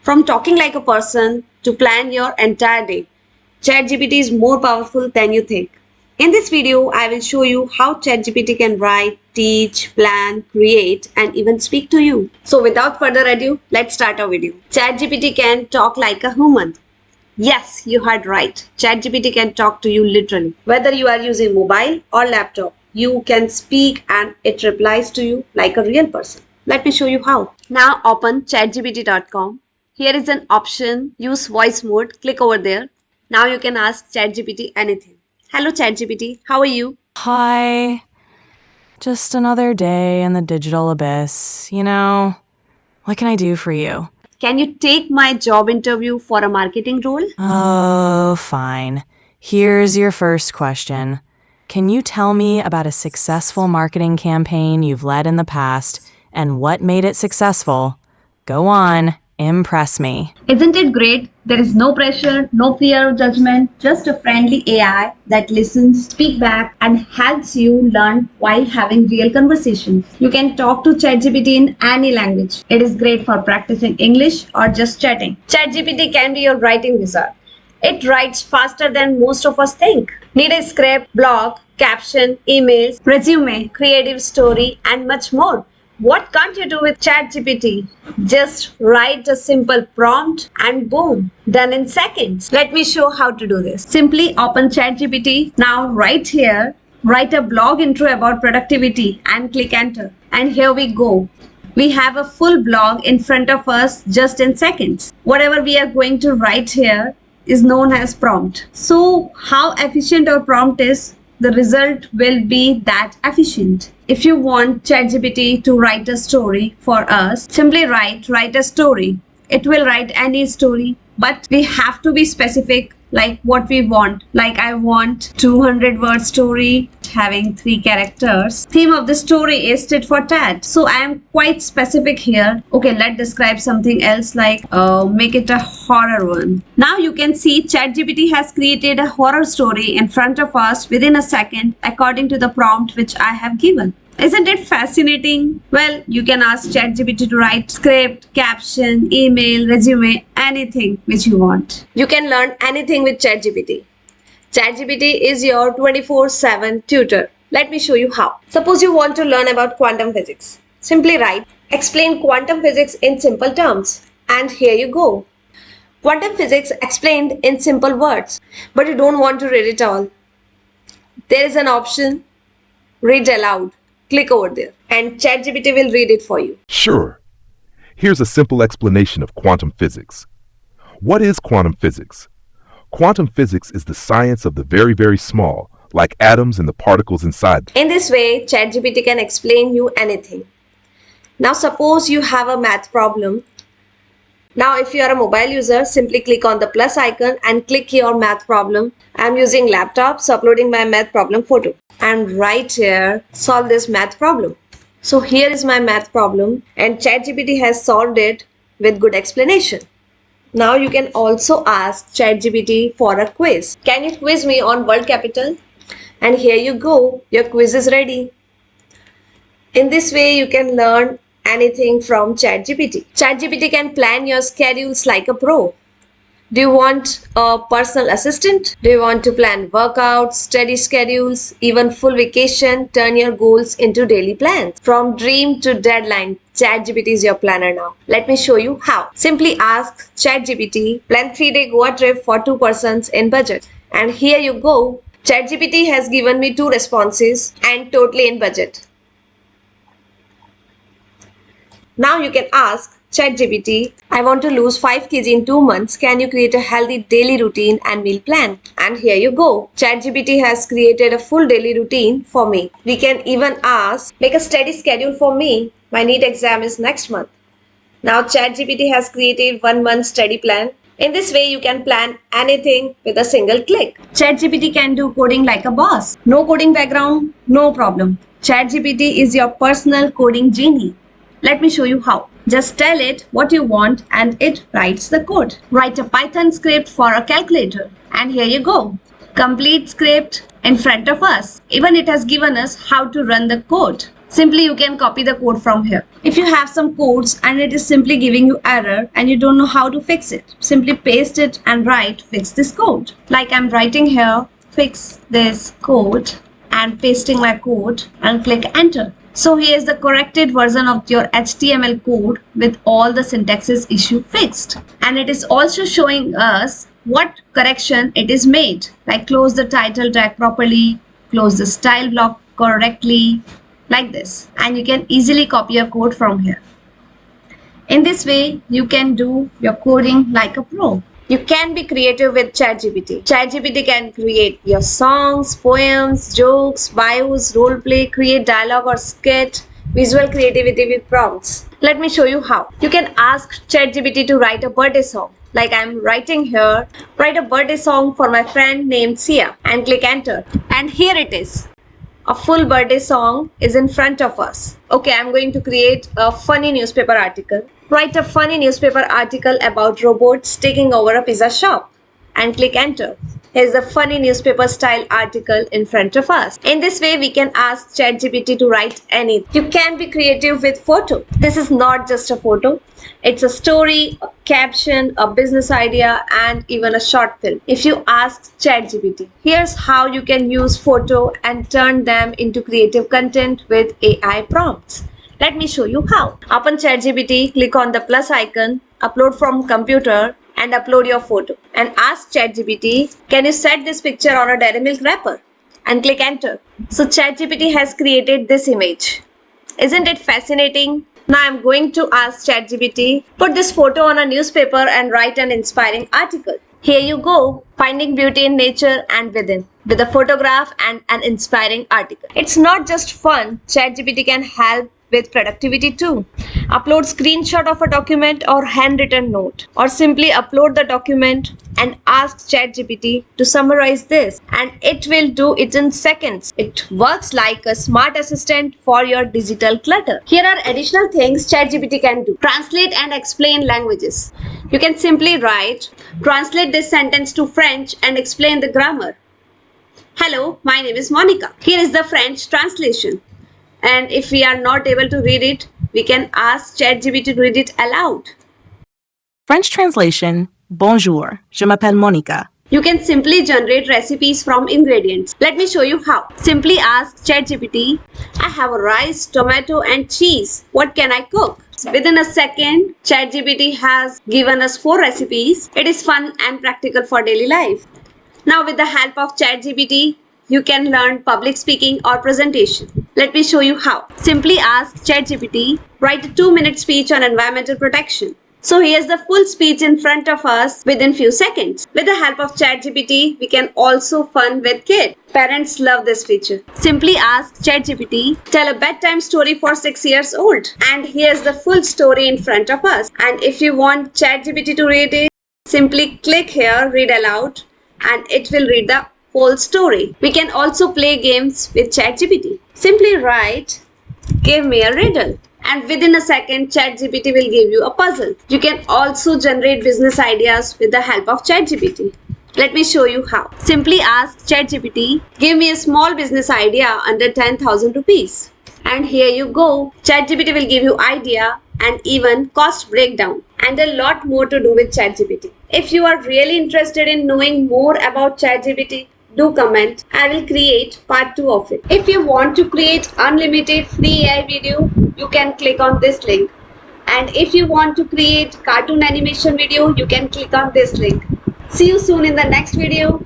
From talking like a person to plan your entire day, ChatGPT is more powerful than you think. In this video, I will show you how ChatGPT can write, teach, plan, create, and even speak to you. So without further ado, let's start our video. ChatGPT can talk like a human. Yes, you heard right. ChatGPT can talk to you literally. Whether you are using mobile or laptop, you can speak and it replies to you like a real person. Let me show you how. Now open chatgpt.com. Here is an option, use voice mode. Click over there. Now you can ask ChatGPT anything. Hello ChatGPT, how are you? Hi. Just another day in the digital abyss. What can I do for you? Can you take my job interview for a marketing role? Oh, fine. Here's your first question. Can you tell me about a successful marketing campaign you've led in the past and what made it successful? Go on, impress me. Isn't it great? There is no pressure, no fear of judgment, just a friendly AI that listens, speaks back, and helps you learn while having real conversations. You can talk to ChatGPT in any language. It is great for practicing English or just chatting. ChatGPT can be your writing wizard. It writes faster than most of us think. Need a script, blog, caption, emails, resume, creative story, and much more. What can't you do with ChatGPT? Just write a simple prompt and boom, done in seconds. Let me show how to do this. Simply open ChatGPT. Now right here, write a blog intro about productivity and click enter. And here we go. We have a full blog in front of us just in seconds. Whatever we are going to write here is known as prompt. So how efficient our prompt is, the result will be that efficient. If you want ChatGPT to write a story for us, simply write a story. It will write any story, but we have to be specific like what we want. Like I want 200-word story having 3 characters. Theme of the story is tit for tat. So I am quite specific here. Okay, let's describe something else like make it a horror one. Now you can see ChatGPT has created a horror story in front of us within a second according to the prompt which I have given. Isn't it fascinating? Well, you can ask ChatGPT to write script, caption, email, resume, anything which you want. You can learn anything with ChatGPT. ChatGPT is your 24/7 tutor. Let me show you how. Suppose you want to learn about quantum physics. Simply write, explain quantum physics in simple terms. And here you go. Quantum physics explained in simple words. But you don't want to read it all. There is an option, read aloud. Click over there and ChatGPT will read it for you. Sure. Here's a simple explanation of quantum physics. What is quantum physics? Quantum physics is the science of the very, very small, like atoms and the particles inside. In this way, ChatGPT can explain you anything. Now suppose you have a math problem. Now if you are a mobile user, simply click on the plus icon and click your math problem. I am using laptop, so uploading my math problem photo. And right here, solve this math problem. So here is my math problem and ChatGPT has solved it with good explanation. Now you can also ask ChatGPT for a quiz. Can you quiz me on world capital? And here you go, your quiz is ready. In this way, you can learn anything from ChatGPT. ChatGPT can plan your schedules like a pro. Do you want a personal assistant? Do you want to plan workouts, study schedules, even full vacation? Turn your goals into daily plans. From dream to deadline, ChatGPT is your planner now. Let me show you how. Simply ask ChatGPT, plan 3-day Goa trip for 2 persons in budget. And here you go. ChatGPT has given me 2 responses and totally in budget. Now you can ask ChatGPT, I want to lose 5 kg in 2 months. Can you create a healthy daily routine and meal plan? And here you go. ChatGPT has created a full daily routine for me. We can even ask, make a steady schedule for me. My NEET exam is next month. Now ChatGPT has created 1 month study plan. In this way, you can plan anything with a single click. ChatGPT can do coding like a boss. No coding background, no problem. ChatGPT is your personal coding genie. Let me show you how. Just tell it what you want and it writes the code. Write a Python script for a calculator. And here you go. Complete script in front of us. Even it has given us how to run the code. Simply you can copy the code from here. If you have some codes and it is simply giving you error and you don't know how to fix it, simply paste it and write fix this code. Like I'm writing here fix this code and pasting my code and click enter. So here is the corrected version of your HTML code with all the syntaxes issue fixed. And it is also showing us what correction it is made. Like close the title tag properly, close the style block correctly, like this. And you can easily copy your code from here. In this way, you can do your coding like a pro. You can be creative with ChatGPT. ChatGPT can create your songs, poems, jokes, bios, roleplay, create dialogue or skit, visual creativity with prompts. Let me show you how. You can ask ChatGPT to write a birthday song. Like I'm writing here, write a birthday song for my friend named Sia and click enter. And here it is. A full birthday song is in front of us. Okay, I'm going to create a funny newspaper article. Write a funny newspaper article about robots taking over a pizza shop and click enter. Here's the funny newspaper style article in front of us. In this way, we can ask ChatGPT to write anything. You can be creative with photo. This is not just a photo. It's a story, a caption, a business idea, and even a short film. If you ask ChatGPT, here's how you can use photo and turn them into creative content with AI prompts. Let me show you how. Open ChatGPT, click on the plus icon, upload from computer, and upload your photo. And ask ChatGPT, can you set this picture on a dairy milk wrapper? And click enter. So ChatGPT has created this image. Isn't it fascinating? Now I'm going to ask ChatGPT, put this photo on a newspaper and write an inspiring article. Here you go, finding beauty in nature and within, with a photograph and an inspiring article. It's not just fun, ChatGPT can help with productivity too. Upload screenshot of a document or handwritten note, or simply upload the document and ask ChatGPT to summarize this, and it will do it in seconds. It works like a smart assistant for your digital clutter. Here are additional things ChatGPT can do. Translate and explain languages. You can simply write, translate this sentence to French and explain the grammar. Hello, my name is Monica. Here is the French translation. And if we are not able to read it, we can ask ChatGPT to read it aloud. French translation. Bonjour, je m'appelle Monica. You can simply generate recipes from ingredients. Let me show you how. Simply ask ChatGPT, I have a rice, tomato and cheese. What can I cook? Within a second, ChatGPT has given us 4 recipes. It is fun and practical for daily life. Now with the help of ChatGPT, you can learn public speaking or presentation. Let me show you how. Simply ask ChatGPT, write a 2-minute speech on environmental protection. So here's the full speech in front of us within few seconds. With the help of ChatGPT, we can also fun with kids. Parents love this feature. Simply ask ChatGPT, tell a bedtime story for 6 years old. And here's the full story in front of us. And if you want ChatGPT to read it, simply click here, read aloud, and it will read the whole story. We can also play games with ChatGPT. Simply write, give me a riddle. And within a second, ChatGPT will give you a puzzle. You can also generate business ideas with the help of ChatGPT. Let me show you how. Simply ask ChatGPT, give me a small business idea under 10,000 rupees. And here you go. ChatGPT will give you idea and even cost breakdown and a lot more to do with ChatGPT. If you are really interested in knowing more about ChatGPT, do comment. I will create part 2 of it. If you want to create unlimited free AI video, you can click on this link. And if you want to create cartoon animation video, you can click on this link. See you soon in the next video.